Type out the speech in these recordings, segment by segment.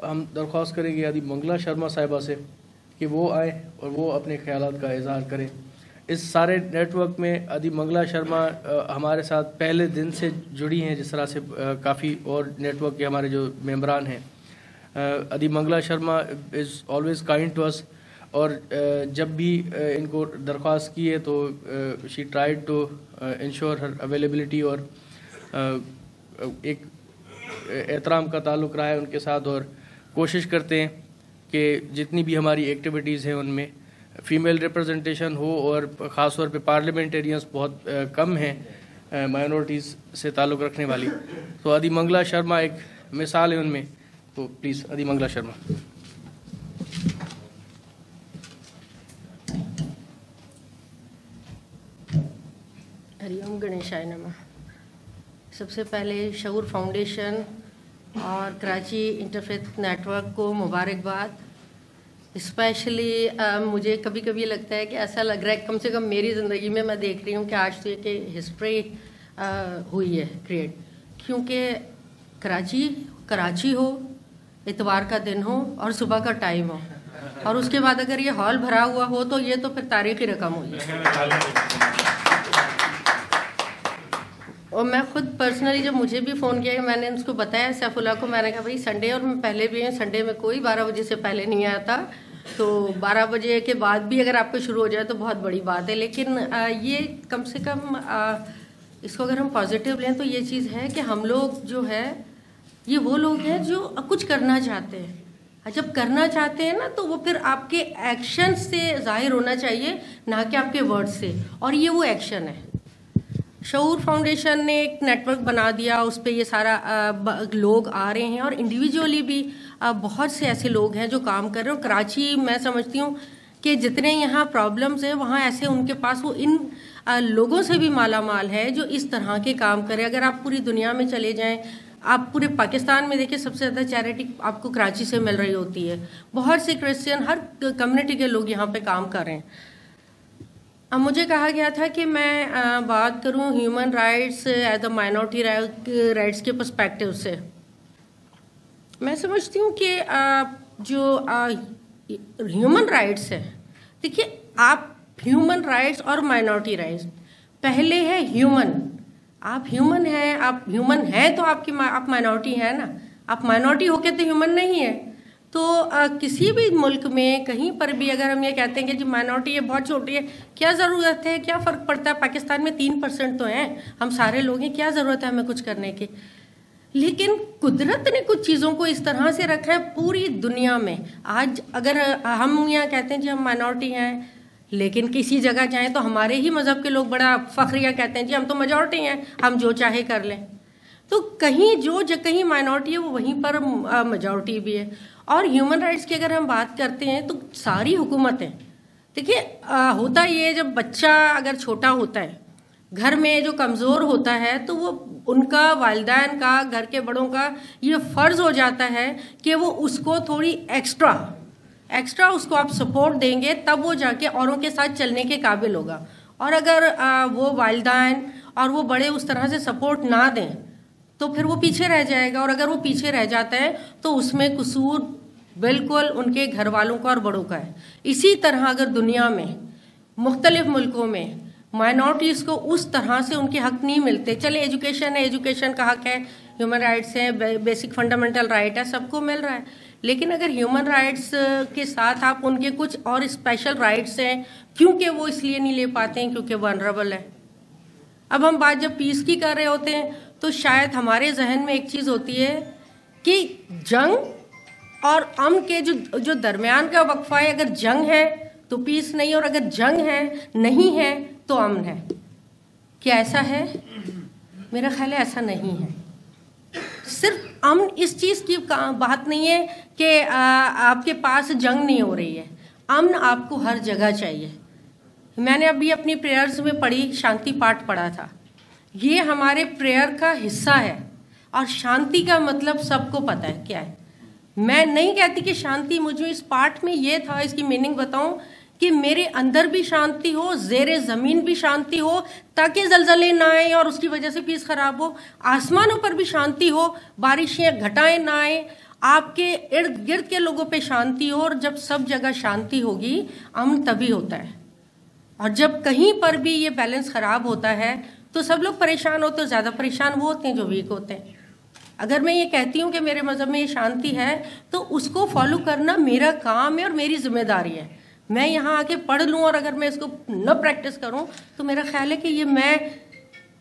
हम दरख्वास्त करेंगे अदी मंगला शर्मा साहिबा से कि वो आए और वो अपने ख्यालात का इजहार करें। इस सारे नेटवर्क में अदी मंगला शर्मा हमारे साथ पहले दिन से जुड़ी हैं, जिस तरह से काफ़ी और नेटवर्क के हमारे जो मेंबरान हैं। Adi Mangala Sharma is always kind to us, और जब भी इनको दरख्वास्त की है तो she tried to ensure her availability, और एक एहतराम का ताल्लुक़ रहा है उनके साथ, और कोशिश करते हैं कि जितनी भी हमारी एक्टिविटीज़ हैं उनमें फ़ीमेल रिप्रेजेंटेशन हो, और ख़ास तौर पे पार्लियामेंटेरियंस बहुत कम हैं माइनॉरिटीज़ से ताल्लुक़ रखने वाली। तो अदी मंगला शर्मा एक मिसाल है उनमें। तो प्लीज़ अदी मंगला शर्मा। हरिओम गणेशाय नमः। सबसे पहले शऊर फाउंडेशन और कराची इंटरफेथ नेटवर्क को मुबारकबाद। स्पेशली मुझे कभी कभी लगता है कि ऐसा लग रहा है, कम से कम मेरी ज़िंदगी में मैं देख रही हूँ कि आज तो एक हिस्ट्री हुई है क्रिएट, क्योंकि कराची हो, इतवार का दिन हो और सुबह का टाइम हो, और उसके बाद अगर ये हॉल भरा हुआ हो तो ये तो फिर तारीख़ी रकम हुई है। और मैं खुद पर्सनली जब मुझे भी फ़ोन किया, मैंने उसको बताया सैफुल्लाह को, मैंने कहा भाई संडे, और मैं पहले भी संडे में कोई 12 बजे से पहले नहीं आया था, तो 12 बजे के बाद भी अगर आपको शुरू हो जाए तो बहुत बड़ी बात है। लेकिन ये कम से कम इसको अगर हम पॉजिटिव लें तो ये चीज़ है कि हम लोग जो है ये वो लोग हैं जो कुछ करना चाहते हैं। जब करना चाहते हैं ना तो वो फिर आपके एक्शन से जाहिर होना चाहिए, ना कि आपके वर्ड से, और ये वो एक्शन है। शऊर फाउंडेशन ने एक नेटवर्क बना दिया, उस पर ये सारा लोग आ रहे हैं, और इंडिविजुअली भी बहुत से ऐसे लोग हैं जो काम कर रहे हैं। कराची मैं समझती हूँ कि जितने यहाँ प्रॉब्लम्स हैं वहाँ ऐसे उनके पास वो इन लोगों से भी माला माल है जो इस तरह के काम करें। अगर आप पूरी दुनिया में चले जाएं, आप पूरे पाकिस्तान में देखिए, सबसे ज़्यादा चैरिटी आपको कराची से मिल रही होती है। बहुत से क्रिश्चियन, हर कम्युनिटी के लोग यहाँ पे काम कर रहे हैं। अब मुझे कहा गया था कि मैं बात करूं human rights as a minority rights के पर्सपेक्टिव से। मैं समझती हूं कि जो ह्यूमन राइट्स है, देखिए आप ह्यूमन राइट्स और माइनॉरिटी राइट्स, पहले है ह्यूमन। आप ह्यूमन हैं, आप ह्यूमन हैं तो आप माइनॉरिटी हैं ना। आप माइनॉरिटी होके तो ह्यूमन नहीं है। तो किसी भी मुल्क में कहीं पर भी अगर हम ये कहते हैं कि जी माइनॉरिटी ये बहुत छोटी है, क्या ज़रूरत है, क्या फ़र्क पड़ता है, पाकिस्तान में 3% तो हैं, हम सारे लोग हैं, क्या ज़रूरत है हमें कुछ करने की। लेकिन कुदरत ने कुछ चीज़ों को इस तरह से रखा है पूरी दुनिया में। आज अगर हम यहाँ कहते हैं जी हम माइनॉरिटी हैं, लेकिन किसी जगह जाएँ तो हमारे ही मज़हब के लोग बड़ा फ़ख्रिया कहते हैं जी हम तो मेजॉरिटी हैं, हम जो चाहे कर लें। तो कहीं कहीं माइनॉरिटी है वो वहीं पर मेजॉरिटी भी है। और ह्यूमन राइट्स की अगर हम बात करते हैं तो सारी हुकूमतें, देखिए होता ये, जब बच्चा अगर छोटा होता है घर में जो कमज़ोर होता है तो वो उनका वालिदैन का, घर के बड़ों का ये फ़र्ज़ हो जाता है कि वो उसको थोड़ी एक्स्ट्रा उसको आप सपोर्ट देंगे, तब वो जाके औरों के साथ चलने के काबिल होगा। और अगर वो वालिदैन और वो बड़े उस तरह से सपोर्ट ना दें तो फिर वो पीछे रह जाएगा, और अगर वो पीछे रह जाता है तो उसमें कसूर बिल्कुल उनके घर वालों का और बड़ों का है। इसी तरह अगर दुनिया में मुख्तलिफ मुल्कों में माइनॉरिटीज़ को उस तरह से उनके हक नहीं मिलते, चले एजुकेशन है, एजुकेशन का हक है, ह्यूमन राइट्स है, बेसिक फंडामेंटल राइट है, सबको मिल रहा है, लेकिन अगर ह्यूमन राइट्स के साथ आप उनके कुछ और स्पेशल राइट्स हैं, क्योंकि वो इसलिए नहीं ले पाते हैं क्योंकि वनरेबल है। अब हम बात जब पीस की कर रहे होते हैं तो शायद हमारे जहन में एक चीज़ होती है कि जंग और अमन के जो दरमियान का वक्फा है, अगर जंग है तो पीस नहीं, और अगर जंग है नहीं है तो अमन है। क्या ऐसा है? मेरा ख्याल है ऐसा नहीं है। सिर्फ अमन इस चीज़ की बात नहीं है कि आपके पास जंग नहीं हो रही है, अमन आपको हर जगह चाहिए। मैंने अभी अपनी प्रेयर्स में पढ़ी, शांति पाठ पढ़ा था, ये हमारे प्रेयर का हिस्सा है। और शांति का मतलब सबको पता है क्या है। मैं नहीं कहती कि शांति, मुझे इस पाठ में ये था, इसकी मीनिंग बताऊं कि मेरे अंदर भी शांति हो, ज़ेरे ज़मीन भी शांति हो, ताकि जलजले ना आए और उसकी वजह से पीस खराब हो, आसमानों पर भी शांति हो, बारिशें घटाएं ना आए, आपके इर्द गिर्द के लोगों पे शांति हो। और जब सब जगह शांति होगी, अमन तभी होता है। और जब कहीं पर भी ये बैलेंस ख़राब होता है तो सब लोग परेशान होते हैं। ज़्यादा परेशान वो होते हैं जो वीक होते हैं। अगर मैं ये कहती हूँ कि मेरे मज़हब में ये शांति है, तो उसको फॉलो करना मेरा काम है और मेरी जिम्मेदारी है। मैं यहाँ आके पढ़ लूँ और अगर मैं इसको न प्रैक्टिस करूँ तो मेरा ख्याल है कि ये मैं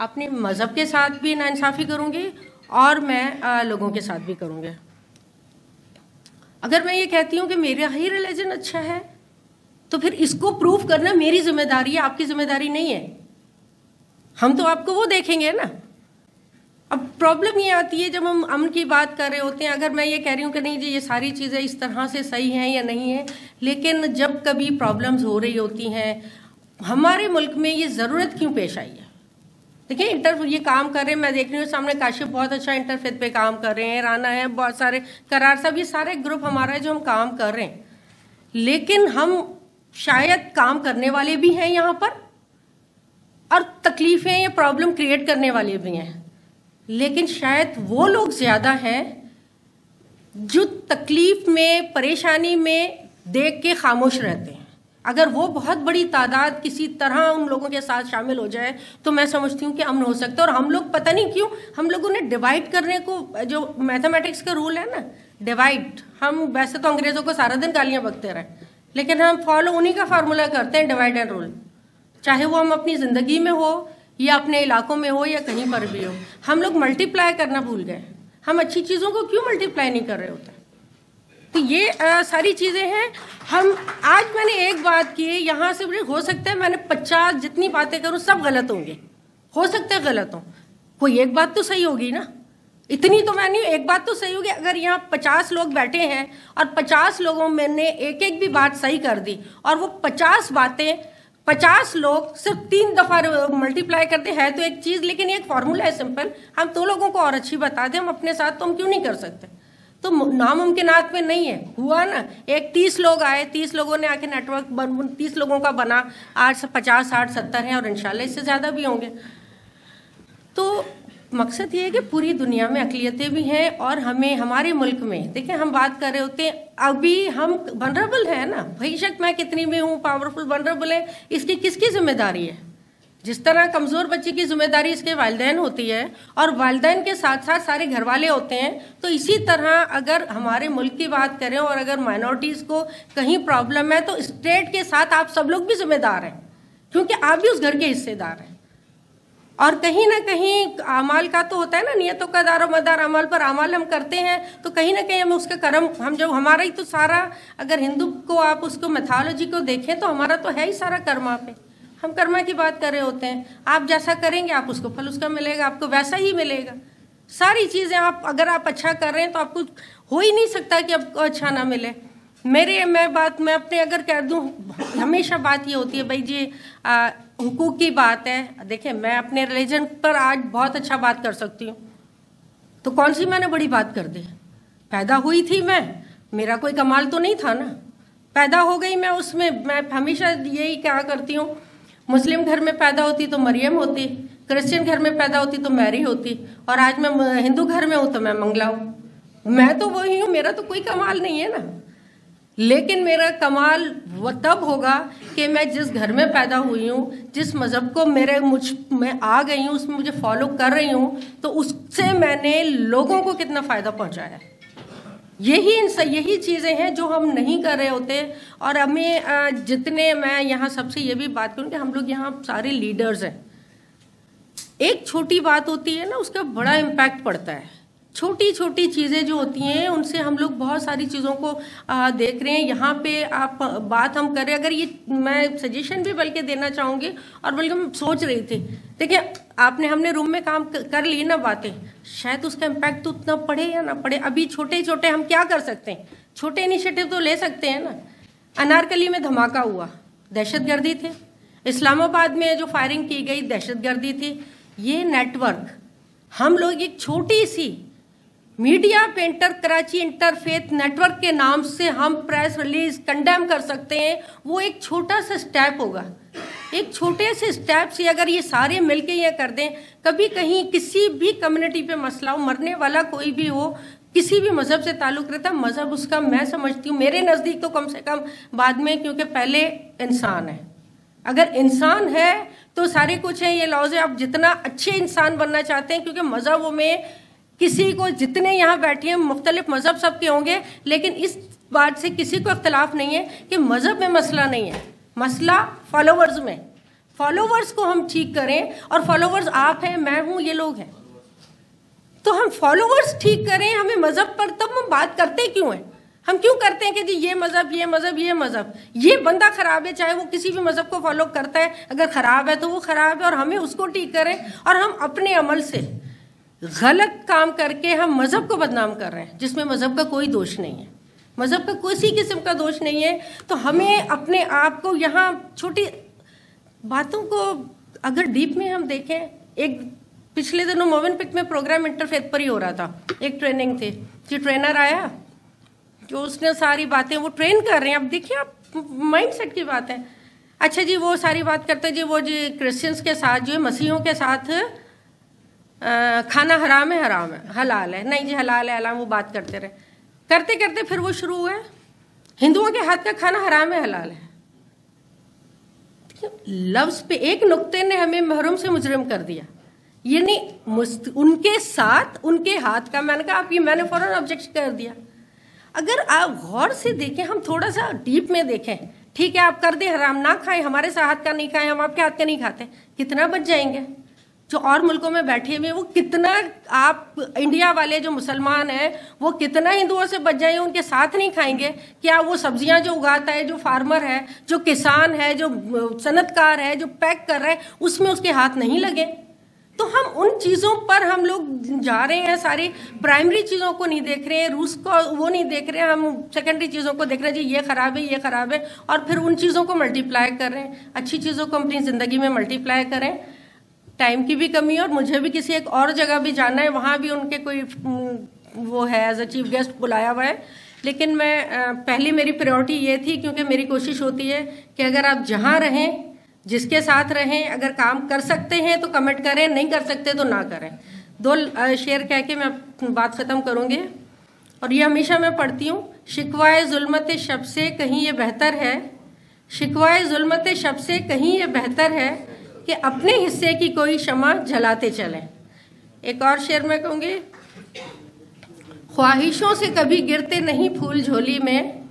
अपने मज़हब के साथ भी नाइंसाफ़ी करूँगी और मैं लोगों के साथ भी करूँगी। अगर मैं ये कहती हूँ कि मेरा ही रिलीजन अच्छा है, तो फिर इसको प्रूव करना मेरी जिम्मेदारी है, आपकी जिम्मेदारी नहीं है। हम तो आपको वो देखेंगे ना। अब प्रॉब्लम ये आती है जब हम अमन की बात कर रहे होते हैं, अगर मैं ये कह रही हूँ कि नहीं जी ये सारी चीज़ें इस तरह से सही हैं या नहीं है, लेकिन जब कभी प्रॉब्लम्स हो रही होती हैं, हमारे मुल्क में ये ज़रूरत क्यों पेश आई है। देखिए ये काम कर रहे हैं, मैं देख रही हूँ सामने काशिफ बहुत अच्छा इंटरफेथ पे काम कर रहे हैं, राना है, बहुत सारे करार साहब, ये सारे ग्रुप हमारा है जो हम काम कर रहे हैं। लेकिन हम शायद काम करने वाले भी हैं यहाँ पर और तकलीफ़ें या प्रॉब्लम क्रिएट करने वाले भी हैं, लेकिन शायद वो लोग ज़्यादा हैं जो तकलीफ़ में, परेशानी में देख के खामोश रहते हैं। अगर वो बहुत बड़ी तादाद किसी तरह उन लोगों के साथ शामिल हो जाए तो मैं समझती हूँ कि अमन हो सकता है। और हम लोग पता नहीं क्यों हम लोगों ने डिवाइड करने को, जो मैथमेटिक्स का रूल है ना, डिवाइड, हम वैसे तो अंग्रेज़ों को सारा दिन गालियाँ बकते रहे, लेकिन हम फॉलो उन्हीं का फार्मूला करते हैं, डिवाइड एंड रूल। चाहे वो हम अपनी ज़िंदगी में हो या अपने इलाकों में हो या कहीं पर भी हो, हम लोग मल्टीप्लाई करना भूल गए। हम अच्छी चीज़ों को क्यों मल्टीप्लाई नहीं कर रहे होते। तो ये सारी चीज़ें हैं। हम आज मैंने एक बात की, यहाँ से हो सकता है मैंने 50 जितनी बातें करूँ सब गलत होंगे, हो सकता है गलत हो, कोई एक बात तो सही होगी ना। इतनी तो मैं नहीं, एक बात तो सही होगी। अगर यहाँ 50 लोग बैठे हैं और 50 लोगों में ने एक एक भी बात सही कर दी और वो 50 बातें 50 लोग सिर्फ 3 दफ़ा मल्टीप्लाई करते हैं तो एक चीज़, लेकिन एक फार्मूला है सिंपल, हम 2 लोगों को और अच्छी बता दें हम अपने साथ, तो हम क्यों नहीं कर सकते। तो नामुमकिनात में नहीं है, हुआ ना। एक 30 लोग आए, 30 लोगों ने आके नेटवर्क 30 लोगों का बना, आज 50, 60, 70 हैं और इंशाल्लाह इससे ज़्यादा भी होंगे। तो मकसद ये है कि पूरी दुनिया में अक़लियतें भी हैं और हमें हमारे मुल्क में, देखिए हम बात कर रहे होते हैं, अभी हम वनरेबल हैं ना, बेशक मैं कितनी भी हूँ पावरफुल, वनरेबल है, इसकी किसकी जिम्मेदारी है। जिस तरह कमज़ोर बच्चे की जिम्मेदारी इसके वालिदैन होती है और वालिदैन के साथ साथ सारे घर वाले होते हैं, तो इसी तरह अगर हमारे मुल्क की बात करें और अगर माइनॉरिटीज़ को कहीं प्रॉब्लम है तो स्टेट के साथ आप सब लोग भी जिम्मेदार हैं, क्योंकि आप भी उस घर के हिस्सेदार हैं। और कहीं ना कहीं अमाल का तो होता है ना, नियतों का दारो मदार अमल पर, अमल हम करते हैं तो कहीं ना कहीं हम उसका कर्म, हम जब हमारा ही तो सारा, अगर हिंदू को आप उसको मैथोलॉजी को देखें तो हमारा तो है ही सारा कर्मा पे, हम कर्मा की बात कर रहे होते हैं। आप जैसा करेंगे आप उसको फल उसका मिलेगा, आपको वैसा ही मिलेगा। सारी चीज़ें आप अगर आप अच्छा कर रहे हैं तो आपको हो ही नहीं सकता कि आपको अच्छा ना मिले। मैं अपने अगर कह दूँ, हमेशा बात ये होती है भाई जी हुकूक की बात है। देखिए मैं अपने रिलीजन पर आज बहुत अच्छा बात कर सकती हूँ, तो कौन सी मैंने बड़ी बात कर दी। पैदा हुई थी मैं, मेरा कोई कमाल तो नहीं था ना, पैदा हो गई मैं उसमें। मैं हमेशा यही क्या करती हूँ, मुस्लिम घर में पैदा होती तो मरियम होती, क्रिश्चियन घर में पैदा होती तो मैरी होती, और आज मैं हिंदू घर में हूँ तो मैं मंगला हूँ। मैं तो वही हूँ, मेरा तो कोई कमाल नहीं है ना। लेकिन मेरा कमाल वो तब होगा कि मैं जिस घर में पैदा हुई हूँ, जिस मज़हब को मुझ में आ गई हूँ, उसमें मुझे फॉलो कर रही हूँ, तो उससे मैंने लोगों को कितना फ़ायदा पहुँचाया। यही चीज़ें हैं जो हम नहीं कर रहे होते। और हमें जितने, मैं यहाँ सबसे ये भी बात करूँ कि हम लोग यहाँ सारे लीडर्स हैं, एक छोटी बात होती है ना, उसका बड़ा इम्पैक्ट पड़ता है। छोटी छोटी चीज़ें जो होती हैं उनसे हम लोग बहुत सारी चीज़ों को देख रहे हैं। यहाँ पे आप बात हम कर रहे हैं, अगर ये मैं सजेशन भी बल्कि देना चाहूँगी, और बल्कि मैं सोच रही थी, देखिए हमने रूम में काम कर ली ना बातें, शायद उसका इम्पैक्ट तो उतना पड़े या ना पड़े। अभी छोटे छोटे हम क्या कर सकते हैं, छोटे इनिशिएटिव तो ले सकते हैं ना। अनारकली में धमाका हुआ, दहशतगर्दी थी। इस्लामाबाद में जो फायरिंग की गई, दहशतगर्दी थी। ये नेटवर्क, हम लोग एक छोटी सी मीडिया पेंटर कराची इंटरफेथ नेटवर्क के नाम से हम प्रेस रिलीज कंडेम कर सकते हैं, वो एक छोटा सा स्टेप होगा। एक छोटे से स्टेप से अगर ये सारे मिलके ये कर दें, कभी कहीं किसी भी कम्युनिटी पे मसला हो, मरने वाला कोई भी हो, किसी भी मज़हब से ताल्लुक़ रहता, मज़हब उसका मैं समझती हूँ मेरे नज़दीक तो कम से कम बाद में, क्योंकि पहले इंसान है। अगर इंसान है तो सारे कुछ है। ये लॉज है, आप जितना अच्छे इंसान बनना चाहते हैं, क्योंकि मज़हबों में किसी को, जितने यहाँ बैठे हैं मुख्तलिफ मज़हब सबके होंगे, लेकिन इस बात से किसी को इख्तलाफ नहीं है कि मज़हब में मसला नहीं है, मसला फॉलोवर्स में। फॉलोवर्स को हम ठीक करें, और फॉलोवर्स आप हैं, मैं हूँ, ये लोग हैं, तो हम फॉलोवर्स ठीक करें। हमें मज़हब पर तब हम बात करते क्यों हैं? हम क्यों करते हैं कि जी ये मज़हब, ये मज़हब, ये मज़हब, ये बंदा ख़राब है, चाहे वो किसी भी मज़हब को फॉलो करता है, अगर ख़राब है तो वो ख़राब है, और हमें उसको ठीक करें। और हम अपने अमल से गलत काम करके हम मज़हब को बदनाम कर रहे हैं, जिसमें मज़हब का कोई दोष नहीं है, मज़हब का किसी किस्म का दोष नहीं है। तो हमें अपने आप को, यहाँ छोटी बातों को अगर डीप में हम देखें, एक पिछले दिनों मोविनपिक में प्रोग्राम इंटरफेथ पर ही हो रहा था, एक ट्रेनिंग थी, जो ट्रेनर आया, जो उसने सारी बातें वो ट्रेन कर रहे हैं। अब देखिए आप, माइंड सेट की बात है। अच्छा जी, वो सारी बात करते जी, वो जी क्रिश्चियंस के साथ जो है, मसीहों के साथ खाना हराम है, हराम है, हलाल है, नहीं जी हलाल है, हलाल, वो बात करते रहे, करते करते फिर वो शुरू हुआ, हिंदुओं के हाथ का खाना हराम है, हलाल है। लफ्ज़ पे एक नुक्ते ने हमें महरूम से मुजरिम कर दिया। ये नहीं उनके साथ, उनके हाथ का, मैंने कहा आप ये, मैंने फौरन ऑब्जेक्ट कर दिया। अगर आप गौर से देखें, हम थोड़ा सा डीप में देखें, ठीक है आप कर दे हराम, ना खाएं, हमारे हाथ का नहीं खाएं, हम आपके हाथ का नहीं खाते, कितना बच जाएंगे? जो और मुल्कों में बैठे हुए वो कितना, आप इंडिया वाले जो मुसलमान हैं वो कितना हिंदुओं से बच जाएंगे, उनके साथ नहीं खाएंगे? क्या वो सब्जियां जो उगाता है, जो फार्मर है, जो किसान है, जो सनतकार है, जो पैक कर रहा है, उसमें उसके हाथ नहीं लगे? तो हम उन चीज़ों पर हम लोग जा रहे हैं, सारी प्राइमरी चीज़ों को नहीं देख रहे हैं, रूस को वो नहीं देख रहे हैं, हम सेकेंडरी चीज़ों को देख रहे हैं, जी ये ख़राब है, ये ख़राब है, और फिर उन चीज़ों को मल्टीप्लाई कर रहे हैं। अच्छी चीज़ों को अपनी ज़िंदगी में मल्टीप्लाई करें। टाइम की भी कमी है, और मुझे भी किसी एक और जगह भी जाना है, वहाँ भी उनके कोई वो है एज अ चीफ गेस्ट बुलाया हुआ है, लेकिन मैं पहली मेरी प्रायोरिटी ये थी, क्योंकि मेरी कोशिश होती है कि अगर आप जहाँ रहें, जिसके साथ रहें, अगर काम कर सकते हैं तो कमेंट करें, नहीं कर सकते तो ना करें। 2 शेर कह के मैं बात ख़त्म करूँगी, और ये हमेशा मैं पढ़ती हूँ, शिकवाए ज़ुल्मत शब से कहीं ये बेहतर है, शिकवाए ज़ुल्मत शब से कहीं ये बेहतर है कि अपने हिस्से की कोई शमा जलाते चलें। एक और शेर मैं कहूँगी, ख्वाहिशों से कभी गिरते नहीं फूल झोली में,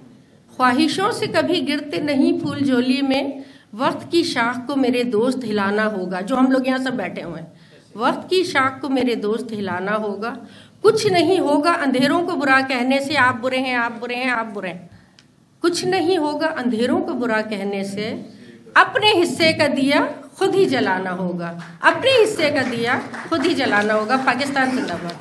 ख्वाहिशों से कभी गिरते नहीं फूल झोली में, वक्त की शाख को मेरे दोस्त हिलाना होगा। जो हम लोग यहाँ सब बैठे हुए हैं, वक्त की शाख को मेरे दोस्त हिलाना होगा। कुछ नहीं होगा अंधेरों को बुरा कहने से, आप बुरे हैं, आप बुरे हैं, आप बुरे हैं। कुछ नहीं होगा अंधेरों को बुरा कहने से, अपने हिस्से का दिया खुद ही जलाना होगा, अपने हिस्से का दिया खुद ही जलाना होगा। पाकिस्तान जिंदाबाद।